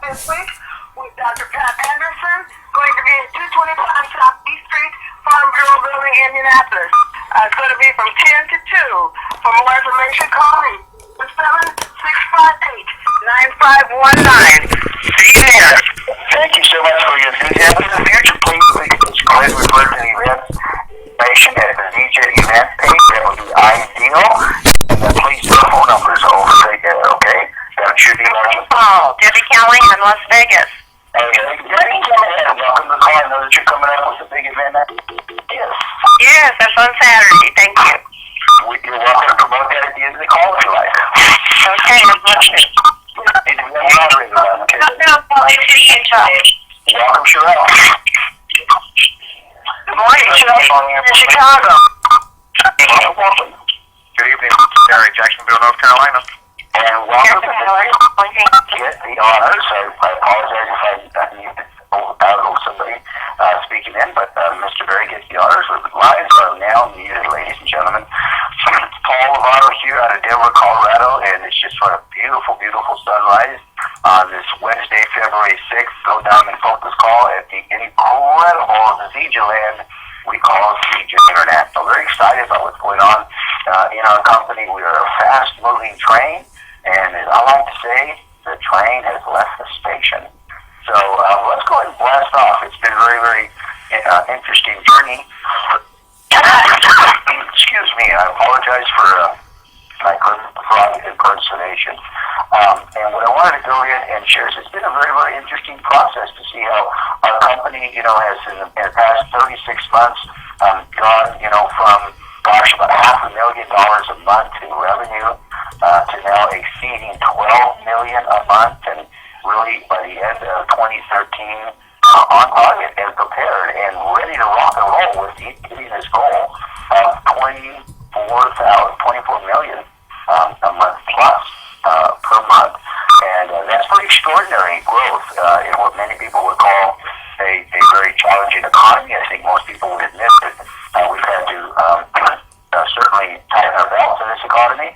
this week with Dr. Pat Anderson, going to be at 225 Southeast Street, Farm Bureau Building, Indianapolis. It's going to be from 10 to 2. For more information, call me. 7658-9519. See you there. Thank you so much for your enthusiasm. In the future, please refer to the event information at the DJ event page. That would be ideal. And then please put phone numbers over there, okay? That should be like Debbie Kelly in Las Vegas. Okay. Debbie, come ahead and welcome to the call. I know that you're coming up with a big event. Yes. Yes, that's on Saturday. Thank you. You're welcome to promote that at the end of the call if you like. Okay, I'm listening. Okay. Welcome, Sherelle. Good morning, Sherelle. In Chicago. Welcome. Good evening, Gary, Jacksonville, North Carolina. And welcome to get the honors. I apologize if I need to out somebody speaking in, but Mr. Berry gets the honors with the lines are now muted, ladies and gentlemen. Paul Lovato here out of Denver, Colorado, and it's just for a beautiful, beautiful sunrise on this Wednesday, February 6th. Go Diamond Focus Call at the incredible Zija land we call Zija International. Very excited about what's going on in our company. We are a fast-moving train, and as I like to say, the train has left the station. So let's go ahead and blast off. It's been a very, very interesting journey. Excuse me, I apologize for my frog impersonation. And what I wanted to go in and share is it's been a very, very interesting process to see how our company, has in the past 36 months gone, from, about $500,000 a month in revenue to now exceeding $12 million a month, and really by the end of 2013 on target and prepared and ready to rock and roll with hitting this goal of $24 million a month plus per month. And that's pretty extraordinary growth in what many people would call a very challenging economy. I think most people would admit that we've had to certainly tighten our belts in this economy.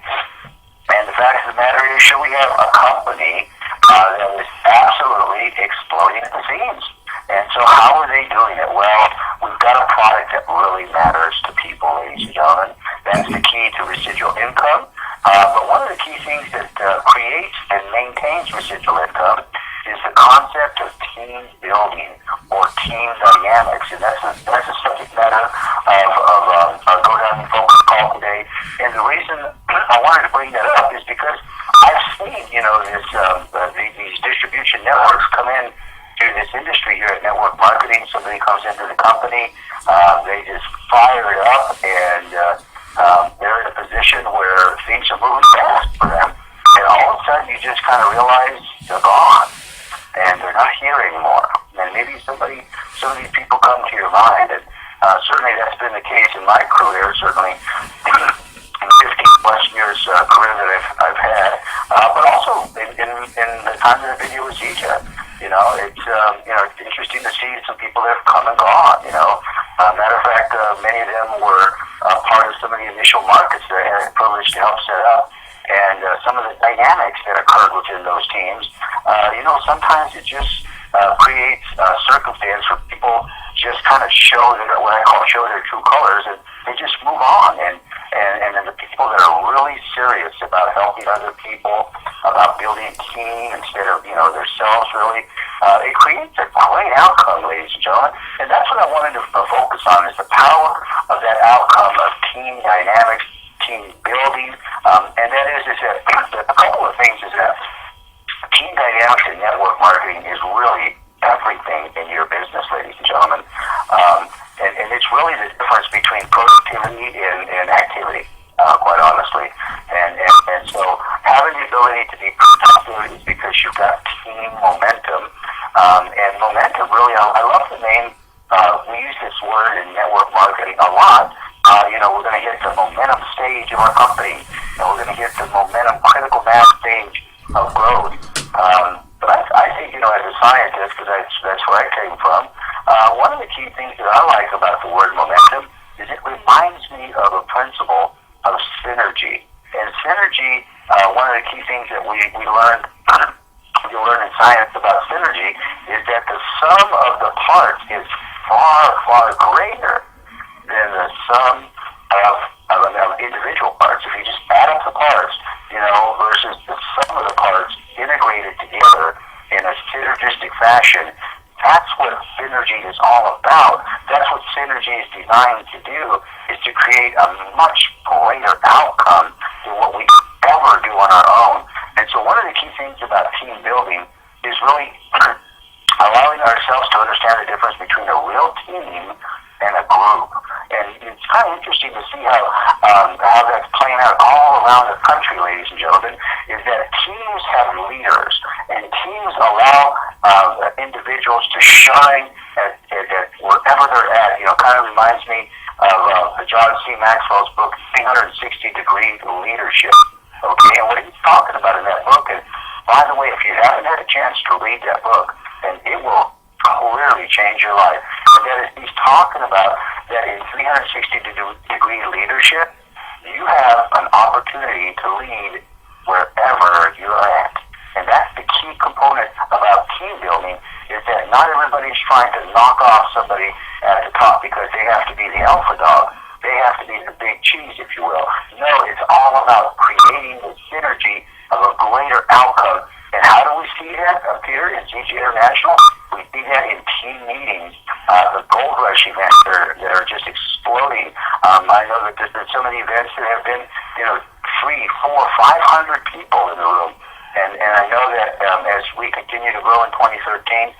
And the fact of the matter is, we have a company that is absolutely exploding at the seams. And so how are they doing it? Well, we've got a product that really matters to people, ladies and gentlemen. That's the key to residual income. But one of the key things that creates and maintains residual income is the concept of team building or team dynamics. And that's a subject matter of our Go Down and Focus call today. And the reason I wanted to bring that up is because I've seen, these distribution networks come in to this industry here at network marketing. Somebody comes into the company, they just fire it up, and they're in a position where things are moving fast for them. And all of a sudden, you just kind of realize they're gone, and they're not here anymore. And maybe some of these people come to your mind, and certainly that's been the case in my career, certainly in 15-plus years career that I've had, but also in the time that I've been here with Zija. It's interesting to see some people that have come and gone. Matter of fact, many of them were part of some of the initial markets that I had the privilege to help set up, and some of the dynamics that occurred within those teams. Sometimes it just creates a circumstance where people just kind of show their true colors, and they just move on. And then the people that are really serious about helping other people, about building a team instead of, themselves really, it creates a great outcome, ladies and gentlemen. And that's what I wanted to focus on, is the power of that outcome of team dynamics, team building. And that is that a couple of things is that team dynamics in network marketing is really everything in your business, ladies and gentlemen. And it's really the difference between productivity and activity, quite honestly. And so having the ability to be productive is because you've got team momentum. And momentum, really, I love the name. We use this word in network marketing a lot. We're going to hit the momentum stage of our company, and we're going to hit the momentum critical mass stage of growth. But I think, as a scientist, because that's where I came from, one of the key things that I like about the word momentum is it reminds me of a principle of synergy. And synergy, one of the key things that we learned you learn in science about synergy is that the sum of the parts is far, far greater than the sum of individual parts. If you just add up the parts, versus the sum of the parts integrated together in a synergistic fashion, that's what synergy is all about. That's what synergy is designed to do, is to create a much greater outcome than what we could ever do on our own. And so one of the key things about team building is really allowing ourselves to understand the difference between a real team and a group. And it's kind of interesting to see how that's playing out all around the country, ladies and gentlemen, is that teams have leaders, and teams allow individuals to shine at wherever they're at. Kind of reminds me of John C. Maxwell's book, 360-Degree Leadership. Okay, and what he's talking about in that book, and by the way, if you haven't had a chance to read that book, then it will clearly change your life. And that is, he's talking about that in 360-degree leadership, you have an opportunity to lead wherever you're at. And that's the key component about team building, is that not everybody's trying to knock off somebody at the top because they have to be the alpha dog. They have to be the big cheese, if you will. No, it's all about creating the synergy of a greater outcome. And how do we see that up here in ZG International? We see that in team meetings, the Gold Rush events that are just exploding. I know that there's been so many events that have been, 300, 400, 500 people in the room. And I know that as we continue to grow in 2013,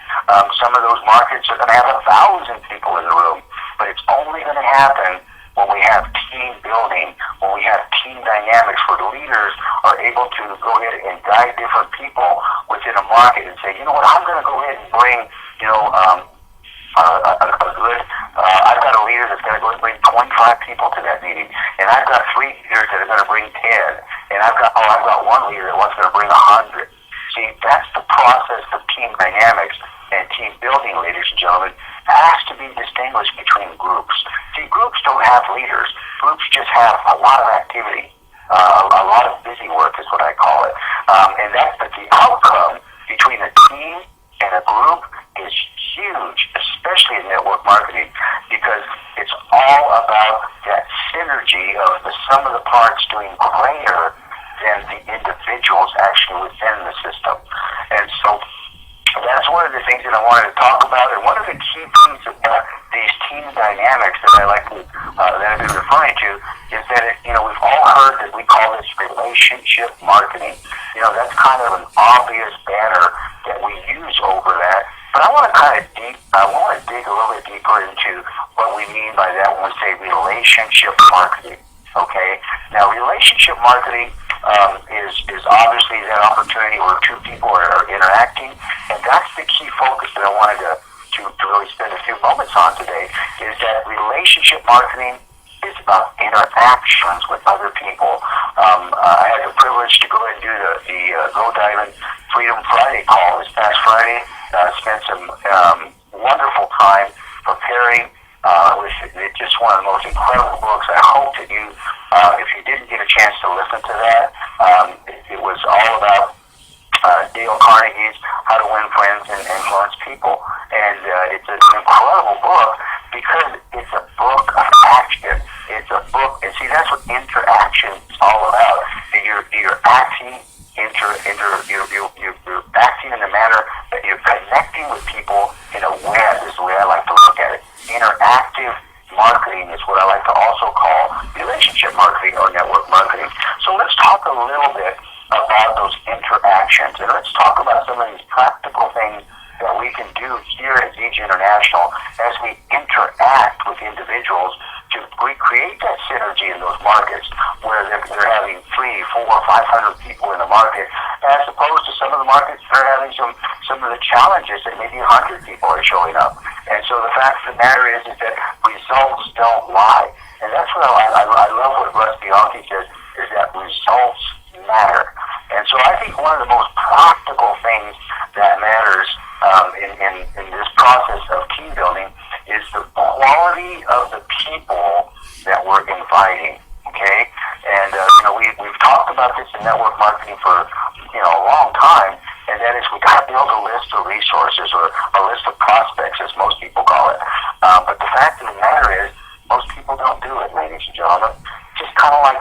some of those markets are going to have 1,000 people in the room. But it's only going to happen when we have team building, when we have team dynamics where the leaders are able to go ahead and guide different people within a market and say, you know what, I'm going to go ahead and bring, I've got a leader that's going to go and bring 25 people to that meeting, and I've got 3 leaders that are going to bring 10, and I've got one leader that wants to bring 100. See, that's the process of team dynamics and team building, ladies and gentlemen, has to be distinguished between groups. See, groups don't have leaders. Groups just have a lot of activity, a lot of busy work is what I call it. And that's the outcome between a team and a group is huge, especially in network marketing, because it's all about that synergy of the sum of the parts doing greater than the individuals actually within the system. And so that's one of the things that I wanted to talk about, and one of the key things about these team dynamics that I like to, that I've been referring to, is that we've all heard that we call this relationship marketing. That's kind of an obvious banner that we use over that. But I want to dig a little bit deeper into what we mean by that when we say relationship marketing. Okay, now relationship marketing is obviously that opportunity where two people are interacting, and that's the key focus that I wanted to really spend a few moments on today, is that relationship marketing is about interactions with other people. I had the privilege to go and do the Go Diamond Freedom Friday call this past Friday. Spent some wonderful time preparing with just one of the most incredible books. I hope that you, if you didn't get a chance to listen to that, it was all about Dale Carnegie's How to Win Friends and Influence People. And it's an incredible book because it's a book of action. It's a book, and see, that's what interaction is all about. You're acting you're acting in a manner that you're connecting with people in a web, is the way I like to look at it. Interactive marketing is what I like to also call relationship marketing or network marketing. So let's talk a little bit about those interactions, and let's talk about some of these practical things that we can do here at ZG International as we interact with individuals to recreate that synergy in those markets where they're having 300, 400, 500 people in the market, as opposed to some of the markets that are having some of the challenges that maybe 100 people are showing up. And so the fact of the matter is that results don't lie. And that's what I love what Russ Bianchi says, is that results matter. And so I think one of the most practical things that matters in this process of team building is the quality of the people that we're inviting. Okay, and we've talked about this in network marketing for a long time, and that is we got to build a list of resources or a list of prospects, as most people call it. But the fact of the matter is, most people don't do it, ladies and gentlemen. Just kind of like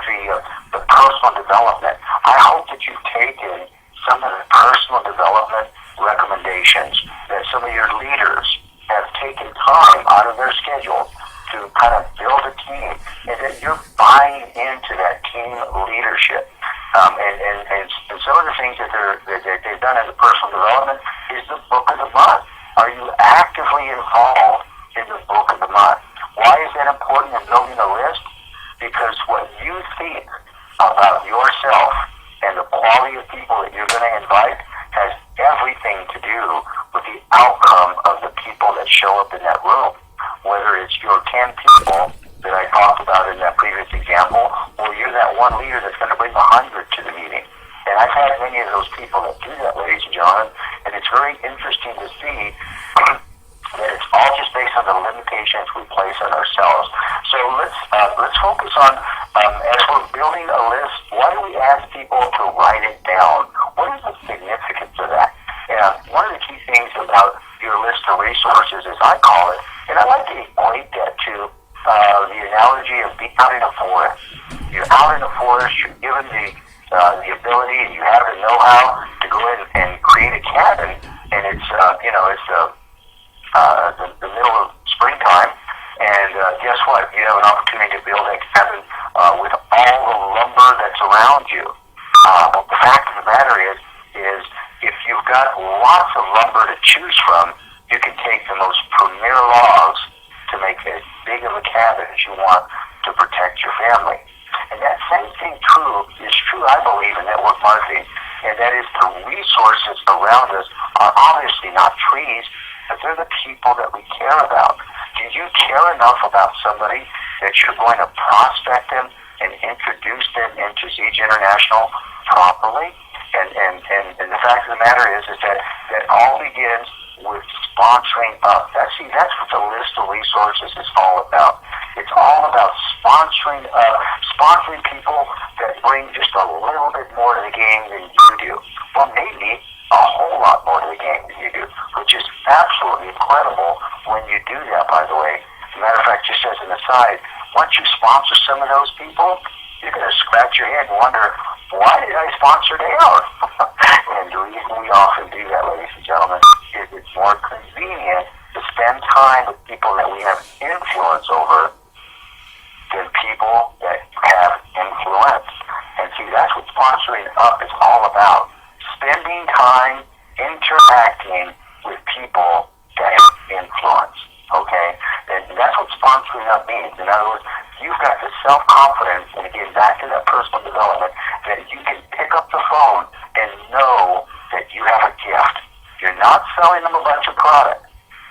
the personal development. I hope that you've taken some of the personal development recommendations that some of your leaders have taken time out of their schedule to kind of build a team, and that you're buying into that team leadership. And some of the things that they've done as a personal development is the book of the month. Are you actively involved in the book of the month? Why is that important in building a list? Because what you think about yourself and the quality of people that you're going to invite has everything to do with the outcome of the people that show up in that room. Whether it's your 10 people that I talked about in that previous example, or you're that one leader that's going to bring 100 to the meeting. And I've had many of those people that do that, ladies and gentlemen, and it's very interesting to see that it's all just based on the limitations we place on ourselves. So let's focus on, as we're building a list, why do we ask people to write it down? What is the significance of that? And one of the key things about your list of resources, as I call it, and I like to equate that to the analogy of being out in a forest. You're out in the forest, you're given the ability, and you have the know-how to go in and create a cabin, and it's the middle of springtime, and guess what? You have an opportunity to build a cabin with all the lumber that's around you. But the fact of the matter is if you've got lots of lumber to choose from, you can take the most premier logs to make as big of a cabin as you want to protect your family. And that same thing is true, I believe, in network marketing, and that is the resources around us are obviously not trees, but they're the people that we care about. Do you care enough about somebody that you're going to prospect them and introduce them into Siege International properly? And the fact of the matter is that all begins with sponsoring up. That's what the list of resources is all about. It's all about sponsoring people that bring just a little bit more to the game than you do. Well, maybe a whole lot more to the game than you do, which is absolutely incredible when you do that, by the way. As a matter of fact, just as an aside, once you sponsor some of those people, you're going to scratch your head and wonder, why did I sponsor Dale? And the reason we often do that, ladies and gentlemen, is it's more convenient to spend time with people that we have influence over than people that have influence. And see, that's what sponsoring up is all about. Spending time interacting with people that have influence. Okay? And that's what sponsoring up means. In other words, you've got the self-confidence, and again, back to that personal development, that you can pick up the phone and know that you have a gift. You're not selling them a bunch of product.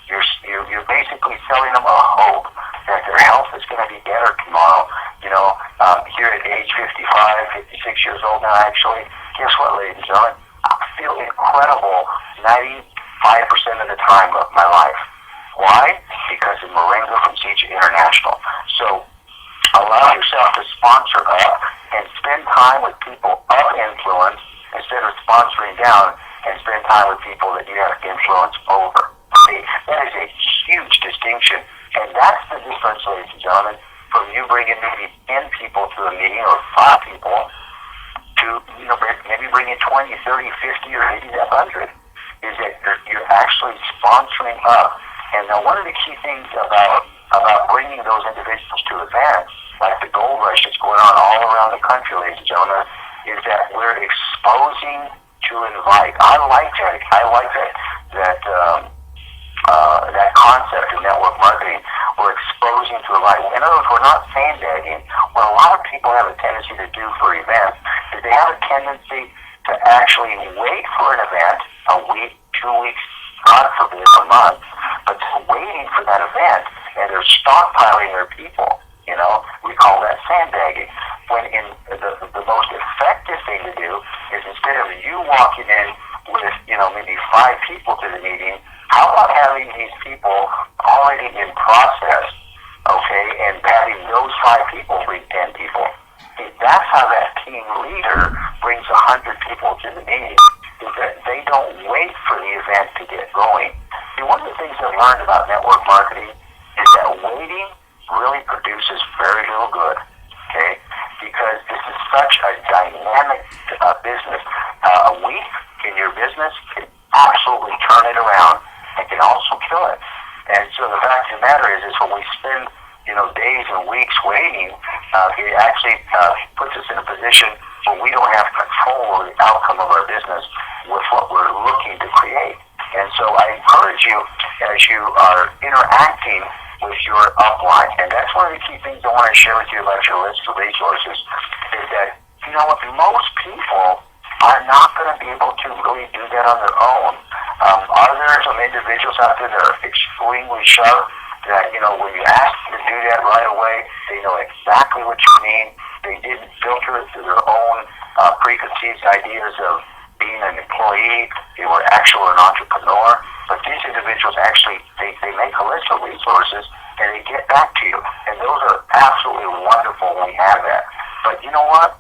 You're basically selling them a hope that their health is going to be better tomorrow. Here at age 55, 56 years old now, actually, guess what, ladies and gentlemen? I feel incredible 95% of the time of my life. Why? Because of Moringa from Siege International. So allow yourself to sponsor up and spend time with people of influence instead of sponsoring down and spend time with people that you have influence over. See, that is a huge distinction, and that's the difference, ladies and gentlemen, from you bringing maybe 10 people to a meeting or 5 people to maybe bringing 20, 30, 50, or maybe 100, is that you're actually sponsoring up. And now one of the key things about bringing those individuals to events, like the gold rush that's going on all around the country, ladies and gentlemen, is that we're exposing to invite. I like that concept of network marketing. We're exposing to invite. In other words, we're not sandbagging. What a lot of people have a tendency to do for events is they have a tendency to actually wait for an event a week, 2 weeks, God forbid, a month, but they're waiting for that event and they're stockpiling their people. We call that sandbagging. When the most effective thing to do is, instead of you walking in with maybe 5 people to the meeting, how about having these people already in process, okay, and having those 5 people bring 10 people. See, that's how that team leader brings 100 people to the meeting. is that they don't wait for the event to get going. See, one of the things I've learned about network marketing is that waiting really produces very little good, okay? Because this is such a dynamic business. A week in your business can absolutely turn it around and can also kill it. And so the fact of the matter is when we spend, days and weeks waiting, it actually puts us in a position where we don't have control of the outcome of our business with what we're looking to create. And so I encourage you, as you are interacting with your upline, and that's one of the key things I want to share with you about your list of resources, is that, most people are not going to be able to really do that on their own. Are there some individuals out there that are extremely sharp that, when you ask them to do that right away, they know exactly what you mean. They didn't filter it through their own preconceived ideas of being an employee. They were actually an entrepreneur. But these individuals actually, they make a list of resources and they get back to you. And those are absolutely wonderful when we have that. But you know what?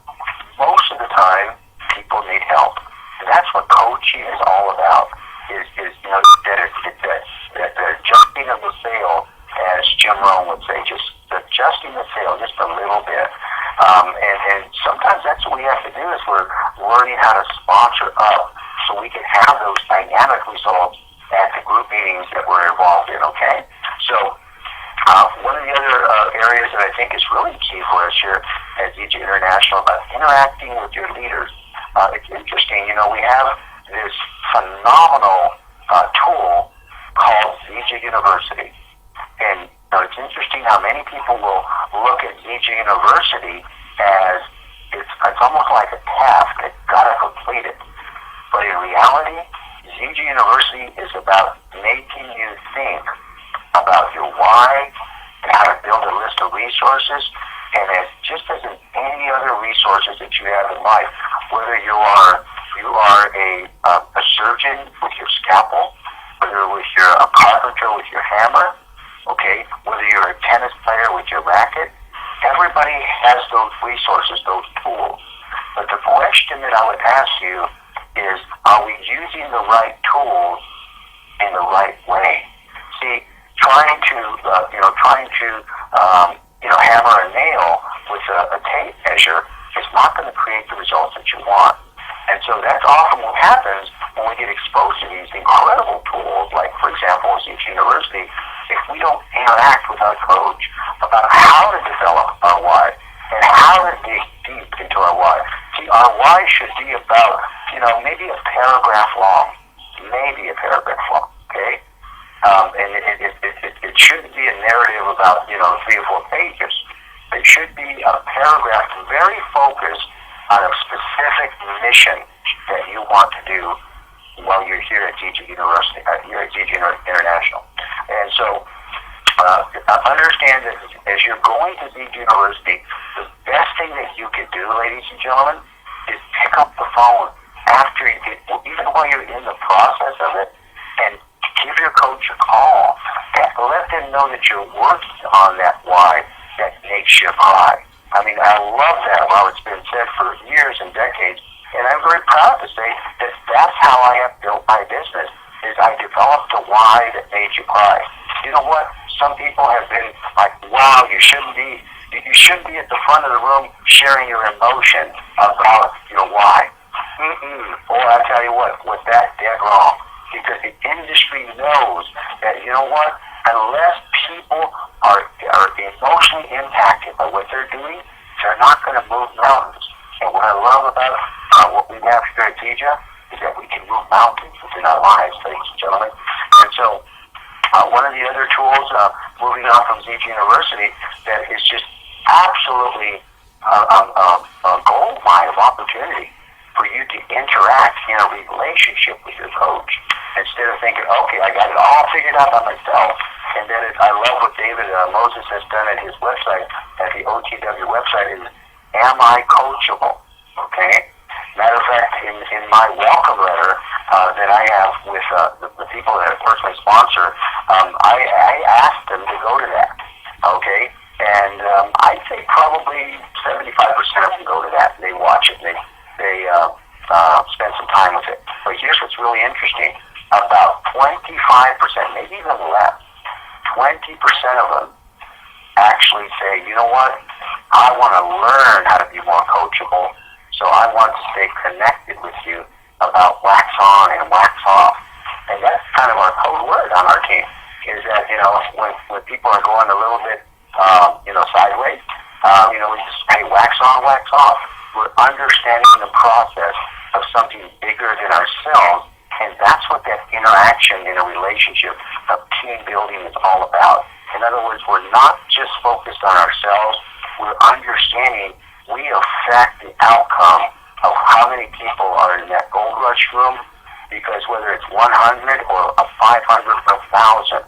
Most of the time, people need help. And that's what coaching is all about, is that the adjusting of the sail, as Jim Rohn would say, just adjusting the sail just a little bit. And sometimes that's what we have to do, is we're learning how to sponsor up so we can have those dynamic results at the group meetings that we're involved in, okay? So one of the other areas that I think is really key for us here at ZG International about interacting with your leaders, it's interesting, we have this phenomenal tool called ZG University. And it's interesting how many people will look at ZG University as it's almost like a task. They've got to complete it. But in reality, ZG University is about making you think about your why and how to build a list of resources. And just as in any other resources that you have in life, whether you are a surgeon with your scalpel, whether you're a carpenter with your hammer, okay, whether you're a tennis player with your racket, everybody has those resources, those tools. But the question that I would ask you is, are we using the right tools in the right way? See, trying to hammer a nail with a tape measure is not going to create the results that you want. And so that's often what happens when we get exposed to these incredible tools, like, for example, ZG University. If we don't interact with our coach about how to develop our why and how to dig deep into our why. See, our why should be about, maybe a paragraph long, okay? And it shouldn't be a narrative about, 3 or 4 pages. It should be a paragraph very focused on a specific mission that you want to do while you're here at ZG University, here at ZG International. And so understand that as you're going to ZG University, the best thing that you can do, ladies and gentlemen, is pick up the phone after you get, even while you're in the process of it, and give your coach a call. And let them know that you're working on that why that makes you cry. I mean, I love that. Well, it's been said for years and decades, and I'm very proud to say that that's how I have built my business, is I developed a why that made you cry. You know what? Some people have been like, wow, you shouldn't be at the front of the room sharing your emotion about your why. Boy, I tell you what, that's dead wrong. Because the industry knows that, unless people are emotionally impacted by what they're doing, they're not going to move mountains. And what I love about what we have here at TIJA is that we can move mountains within our lives, ladies and gentlemen. And so one of the other tools, moving on from ZG University, that is just absolutely a gold mine of opportunity for you to interact in a relationship with your coach, instead of thinking, okay, I got it all figured out by myself. And then I love what David Moses has done at his website, at the OTW website, is, am I coachable? Okay? Matter of fact, in my welcome letter that I have with the people that I personally sponsor, I asked them to go to that. Okay? And I'd say probably 75% of them go to that. They watch it. They spend some time with it. But here's what's really interesting. About 25%, maybe even less, 20% of them actually say, you know what, I want to learn how to be more coachable, so I want to stay connected with you about wax on and wax off. And that's kind of our code word on our team, is that, when people are going a little bit, sideways, we just say wax on, wax off. We're understanding the process of something bigger than ourselves, and that's what that interaction in a relationship of team building is all about. In other words, we're not just focused on ourselves, we're understanding we affect the outcome of how many people are in that gold rush room, because whether it's 100 or a 500 or 1,000,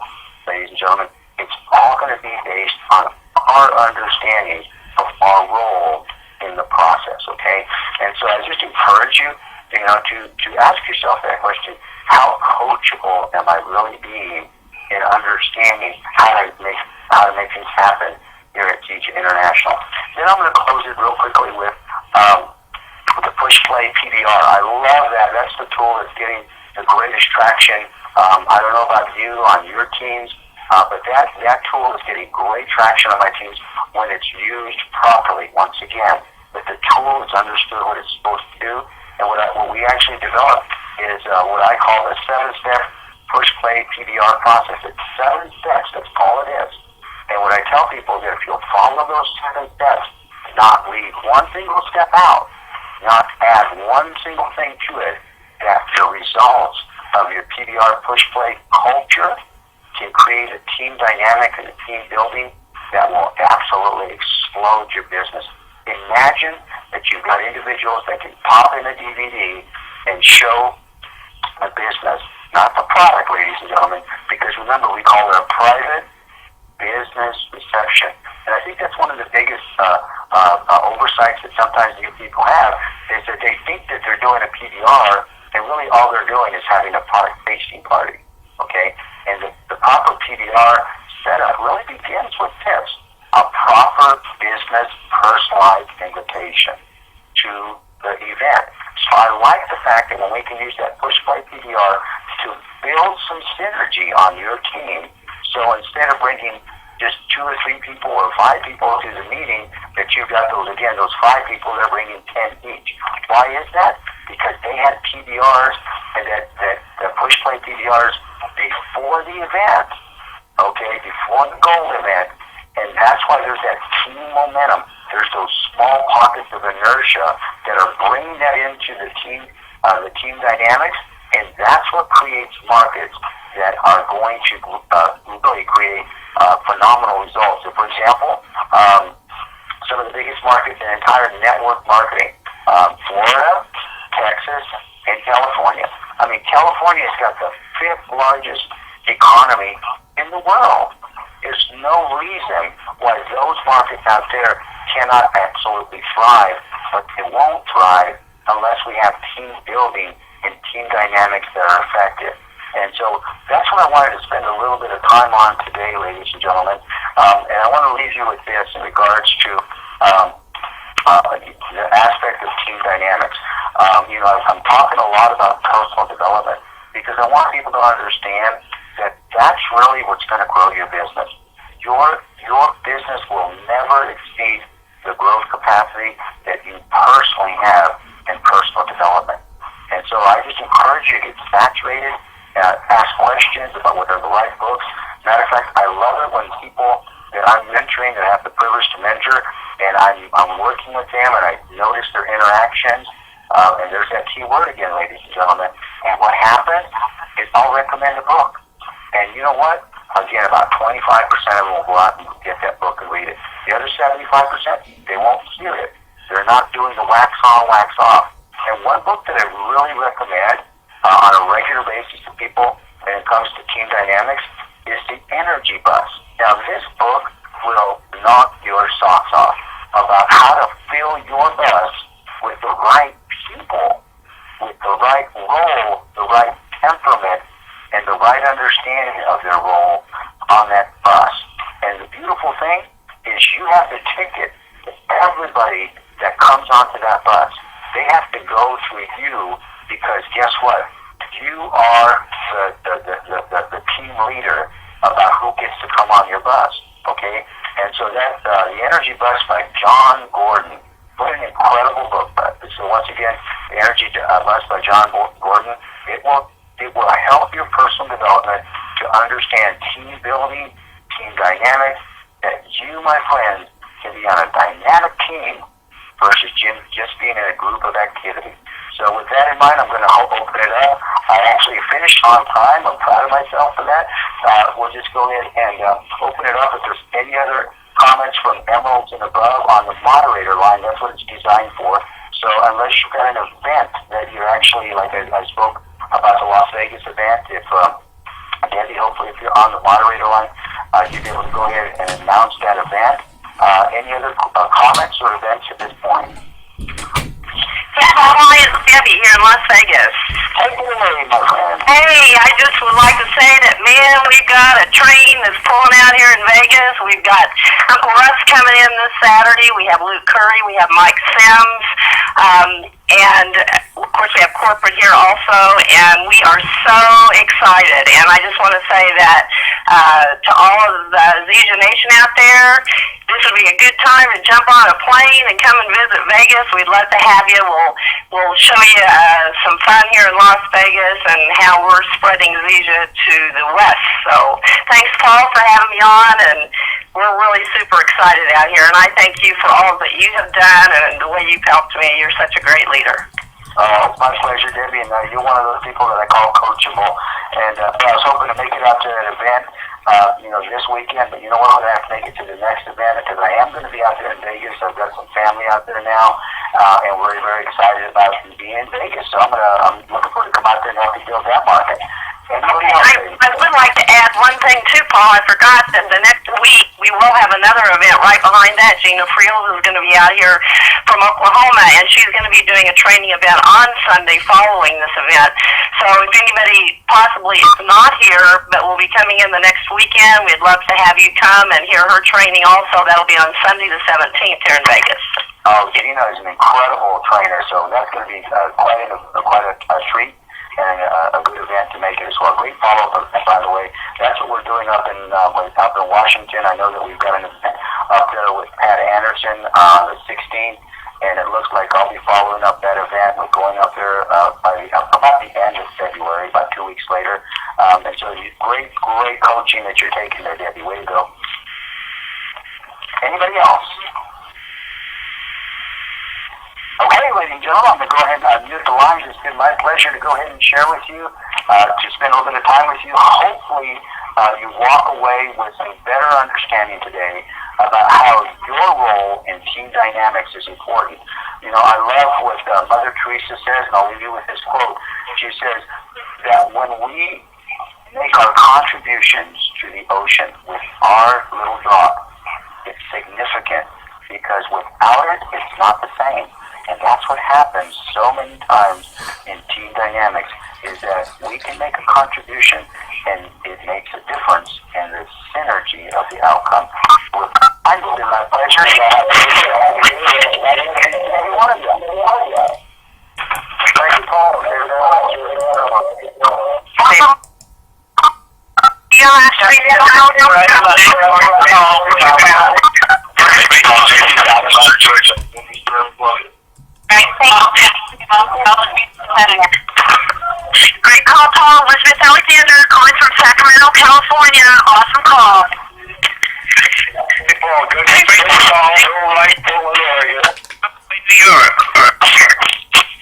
ladies and gentlemen, it's all going to be based on our understanding of our role in the process, okay? And so I just encourage you, to ask yourself that question: how coachable am I really being in understanding how to make things happen here at Teach International? Then I'm going to close it real quickly with the push play PBR. I love that. That's the tool that's getting the greatest traction. I don't know about you on your teams, but that tool is getting great traction on my teams when it's used properly. Once again, that the tool is understood what it's supposed to do, and what we actually developed is what I call the 7-step push play PBR process. It's 7 steps. That's all it is. And what I tell people is that if you'll follow those 7 steps, not leave one single step out, not add one single thing to it, that the results of your PBR push play culture can create a team dynamic and a team building that will absolutely explode your business. Imagine that you've got individuals that can pop in a DVD and show a business, not the product, ladies and gentlemen, because remember, we call it a private business reception. And I think that's one of the biggest oversights that sometimes you people have, is that they think that they're doing a PBR, and really all they're doing is having a product tasting party, okay? And the proper PBR setup really begins with this: a proper business personalized invitation to the event. So I like the fact that when we can use that push play PBR to build some synergy on your team, so instead of bringing just 2 or 3 people or 5 people to the meeting, that you've got those 5 people, they're bringing 10 each. Why is that? Because they had PBRs, and that the push play PBRs before the event, okay, before the goal event, and that's why there's that team momentum. There's those small pockets of inertia that are bringing that into the team dynamics, and that's what creates markets that are going to really create phenomenal results. So, for example, some of the biggest markets in entire network marketing, Florida, Texas, and California. I mean, California's got the 5th largest economy in the world. There's no reason why those markets out there cannot absolutely thrive, but they won't thrive unless we have team building and team dynamics that are effective. And so that's what I wanted to spend a little bit of time on today, ladies and gentlemen. And I want to leave you with this in regards to the aspect of team dynamics. I'm talking a lot about personal development because I want people to understand that that's really what's going to grow your business. Your business will never exceed the growth capacity that you personally have in personal development. And so I just encourage you to get saturated, ask questions about what are the right books. Matter of fact, I love it when people that I'm mentoring, that I have the privilege to mentor, and I'm working with them, and I notice their interactions, and there's that key word again, ladies and gentlemen. And what happens is I'll recommend a book. And you know what? Again, about 25% of them will go out and get that book and read it. The other 75%, they won't hear it. They're not doing the wax on, wax off. And one book that I really recommend on a regular basis to people when it comes to team dynamics is The Energy Bus. Now, this book will knock your socks off about how to fill your bus with the right people, with the right role, the right temperament, and the right understanding of their role on that bus. And the beautiful thing is you have the ticket to everybody that comes onto that bus. They have to go through you because guess what? You are the team leader about who gets to come on your bus, okay? And so that the Energy Bus by John Gordon, what an incredible book. So once again, the Energy Bus by John Gordon, it will help your personal development to understand team building, team dynamics, that you, my friends, can be on a dynamic team versus just being in a group of activity. So with that in mind, I'm going to open it up. I actually finished on time. I'm proud of myself for that. We'll just go ahead and open it up. If there's any other comments from Emeralds and above on the moderator line, that's what it's designed for. So unless you've got an event that you're actually, like I spoke about the Las Vegas event, if Debbie, hopefully if you're on the moderator line, you'll be able to go ahead and announce that event. Any other comments or events at this point? Hi, it's Debbie here in Las Vegas. Take it away, my friend. Hey, I just would like to say that, man, we've got a train that's pulling out here in Vegas. We've got Uncle Russ coming in this Saturday. We have Luke Curry. We have Mike Sims. And, of course, we have corporate here also. And we are so excited. And I just want to say that to all of the Zesha Nation out there, this would be a good time to jump on a plane and come and visit Vegas. We'd love to have you. We'll show you some fun here in Las Vegas and how we're spreading Zesha to the west. So thanks, Paul, for having me on, and we're really super excited out here. And I thank you for all that you have done and the way you've helped me. You're such a great leader. It's my pleasure, Debbie, and you're one of those people that I call coachable. And I was hoping to make it out to an event, this weekend, but you know what, I'm going to have to make it to the next event because I am going to be out there in Vegas. I've got some family out there now, and we're very excited about being in Vegas. So I'm looking forward to come out there and help you build that market. Anybody else? I would like to add one thing too, Paul. I forgot that the next week we will have another event right behind that. Gina Friels is going to be out here from Oklahoma, and she's going to be doing a training event on Sunday following this event. So if anybody possibly is not here but will be coming in the next weekend, we'd love to have you come and hear her training also. That'll be on Sunday the 17th here in Vegas. Oh, Gina is an incredible trainer, so that's going to be quite a treat. And a good event to make it as well. Great follow-up, by the way. That's what we're doing up in Washington. I know that we've got an event up there with Pat Anderson on the 16th, and it looks like I'll be following up that event. We're going up there about the end of February, about 2 weeks later. And so great coaching that you're taking there, Debbie. Way to go. Anybody else? Okay, ladies and gentlemen, I'm going to go ahead and unmute the lines. It's been my pleasure to go ahead and share with you, to spend a little bit of time with you. Hopefully, you walk away with some better understanding today about how your role in team dynamics is important. You know, I love what Mother Teresa says, and I'll leave you with this quote. She says that when we make our contributions to the ocean with our little drop, it's significant because without it, it's not the same. And that's what happens so many times in team dynamics, is that we can make a contribution and it makes a difference in the synergy of the outcome. It's been my pleasure to have every one of you. Thank you, Paul. Great call, Paul. Elizabeth Alexander calling from Sacramento, California. Awesome call. Hey, Paul, good to meet you, Paul. New York.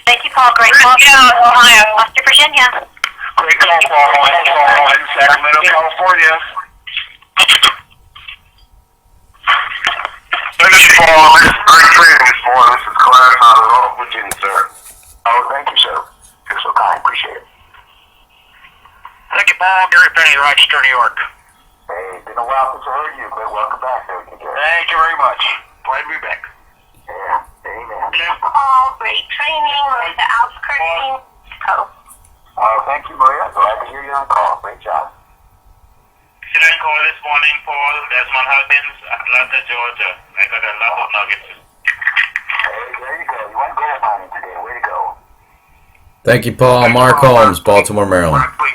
Thank you, Paul. Great call. Ohio, West Virginia. Great call, Paul. In Sacramento, California. This is Paul. This is great training, Paul. This is class out of North Virginia, sir. Oh, thank you, sir. You're so kind. Appreciate it. Thank you, Paul. Gary Penny, Rochester, New York. Hey, been a while since I heard you, but welcome back there. Thank you very much. Glad to be back. Yeah, amen. Paul, great training. We're the outskirting. Thank you, Maria. Glad to hear you on call. Great job. Excellent call this morning, Paul. Desmond Huggins, Atlanta, Georgia. I got a lot of nuggets. Hey, there you go. You went gold mining today. Way to go. Thank you, Paul. Mark Holmes, Baltimore, Maryland. Please.